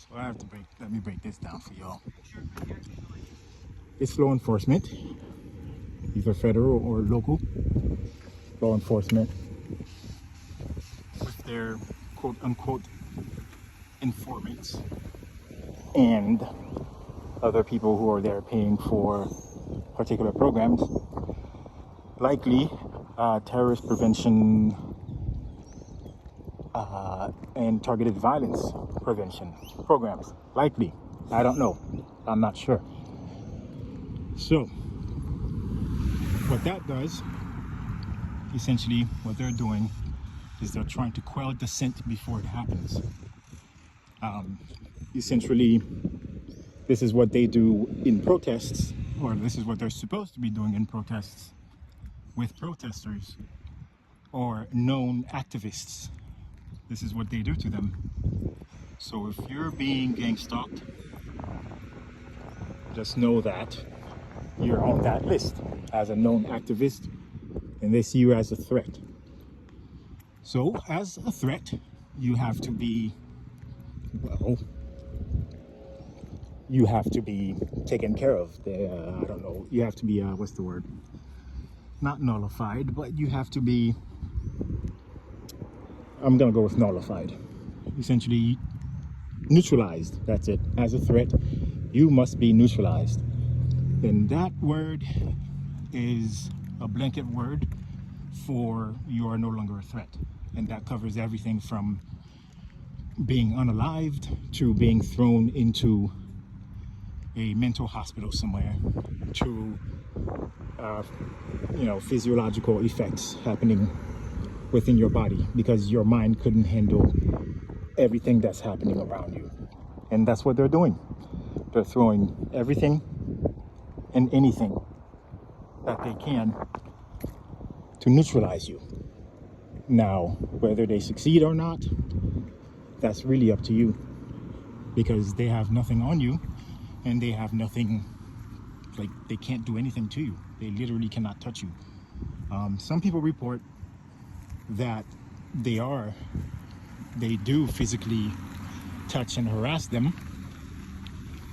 So let me break this down for y'all. It's law enforcement, either federal or local law enforcement, with their quote unquote informants and other people who are there paying for particular programs, likely terrorist prevention and targeted violence prevention programs. Likely. I don't know. I'm not sure. So, what that does, essentially, what they're doing is they're trying to quell dissent before it happens. Essentially, this is what they do in protests, or this is what they're supposed to be doing in protests with protesters or known activists. This is what they do to them. So if you're being gang stalked, just know that you're on that list as a known activist, and they see you as a threat. So as a threat, you have to be, well, you have to be taken care of. I don't know, you have to be, what's the word? Not nullified, but you have to be, I'm gonna go with nullified. Essentially neutralized, that's it. As a threat, you must be neutralized. And that word is a blanket word for you are no longer a threat. And that covers everything from being unalived to being thrown into a mental hospital somewhere to physiological effects happening within your body because your mind couldn't handle everything that's happening around you. And that's what they're doing. They're throwing everything and anything that they can to neutralize you. Now, whether they succeed or not, that's really up to you, because they have nothing on you and they have nothing, like they can't do anything to you. They literally cannot touch you. Some people report that they do physically touch and harass them,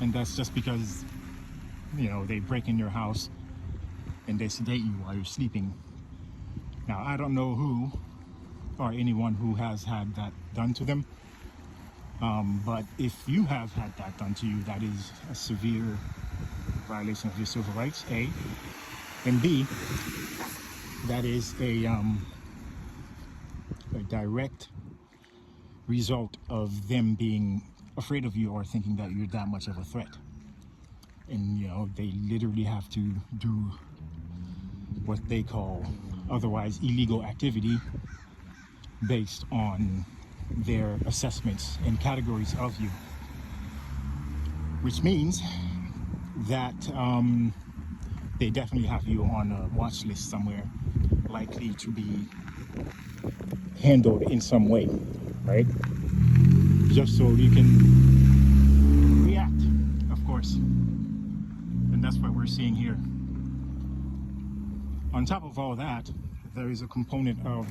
and that's just because they break in your house and they sedate you while you're sleeping. Now, I don't know who or anyone who has had that done to them, but if you have had that done to you, that is a severe violation of your civil rights, A, and B, that is a direct result of them being afraid of you or thinking that you're that much of a threat. And they literally have to do what they call otherwise illegal activity based on their assessments and categories of you, which means that they definitely have you on a watch list somewhere, likely to be handled in some way, right? Just so you can react, of course. And that's what we're seeing here. On top of all that, there is a component of,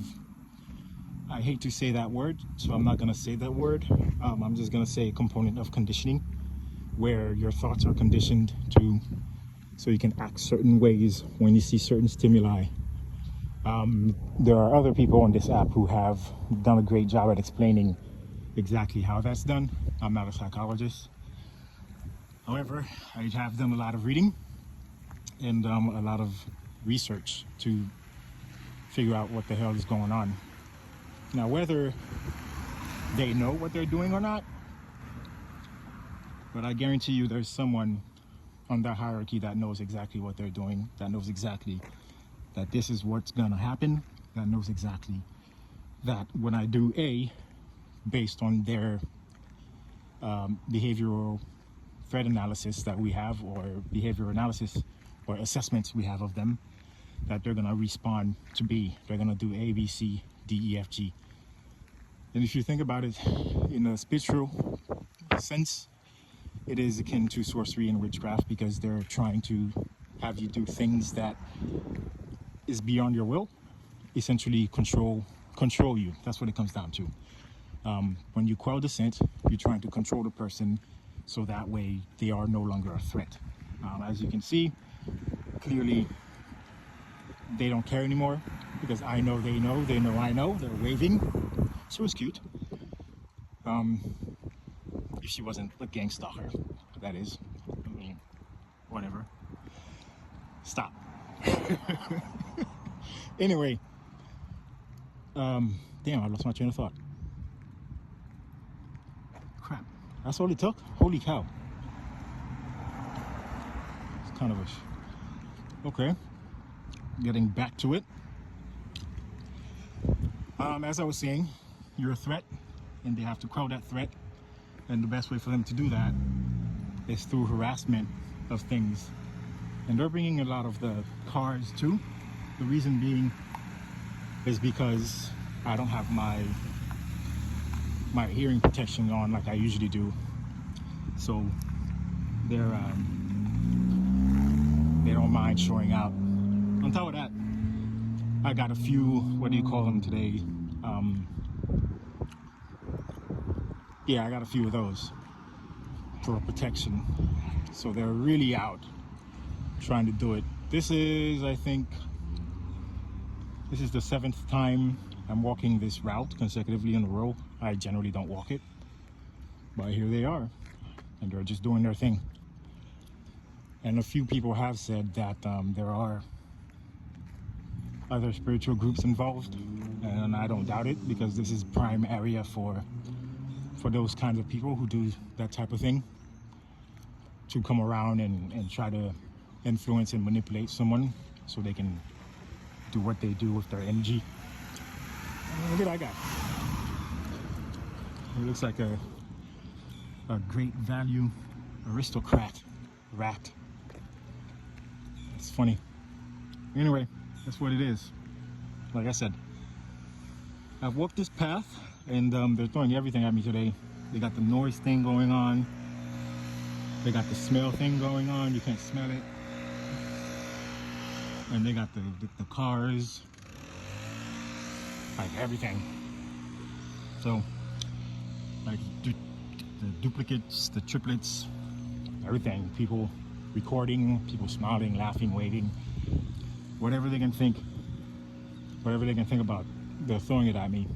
I hate to say that word, so I'm not going to say that word. I'm just going to say a component of conditioning, where your thoughts are conditioned to, so you can act certain ways when you see certain stimuli. There are other people on this app who have done a great job at explaining exactly how that's done. I'm not a psychologist. However, I have done a lot of reading and a lot of research to figure out what the hell is going on. Now, whether they know what they're doing or not, but I guarantee you there's someone on that hierarchy that knows exactly what they're doing, that knows exactly that this is what's gonna happen, that knows exactly that when I do A, based on their behavioral threat analysis that we have, or behavioral analysis or assessments we have of them, that they're gonna respond to B. They're gonna do A, B, C, D, E, F, G. And if you think about it in a spiritual sense, it is akin to sorcery and witchcraft, because they're trying to have you do things that is beyond your will, essentially control you. That's what it comes down to. When you quell dissent, you're trying to control the person so that way they are no longer a threat. As you can see, clearly they don't care anymore because I know they know I know. They're waving. She was cute. If she wasn't a gang stalker, that is. I mean, whatever. Stop. Anyway, damn, I lost my train of thought. Crap, that's all it took? Holy cow. It's kind of a... Okay, getting back to it. As I was saying, you're a threat, and they have to quell that threat. And the best way for them to do that is through harassment of things. And they're bringing a lot of the cars too. The reason being is because I don't have my hearing protection on like I usually do. So they don't mind showing out. On top of that, I got a few, what do you call them today? Yeah, I got a few of those for protection. So they're really out trying to do it. This is, I think, this is the 7th time I'm walking this route consecutively in a row. I generally don't walk it, but here they are, and they're just doing their thing. And a few people have said that there are other spiritual groups involved, and I don't doubt it because this is prime area for those kinds of people who do that type of thing, to come around and try to influence and manipulate someone so they can do what they do with their energy. Look at that guy. He looks like a great value aristocrat rat. It's funny. Anyway, that's what it is. Like I said, I've walked this path, and they're throwing everything at me today. They got the noise thing going on. They got the smell thing going on. You can't smell it. And they got the cars, like everything. So, like the duplicates, the triplets, everything. People recording, people smiling, laughing, waving, whatever they can think about, they're throwing it at me.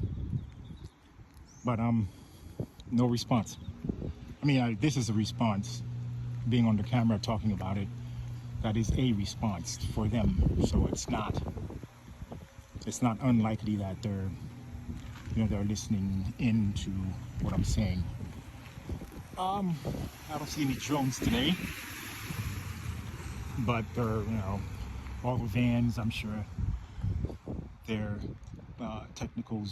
But no response. I mean, this is a response. Being on the camera talking about it, that is a response for them. So it's not unlikely that they're listening into what I'm saying. I don't see any drones today, but they're, all the vans, I'm sure they're technical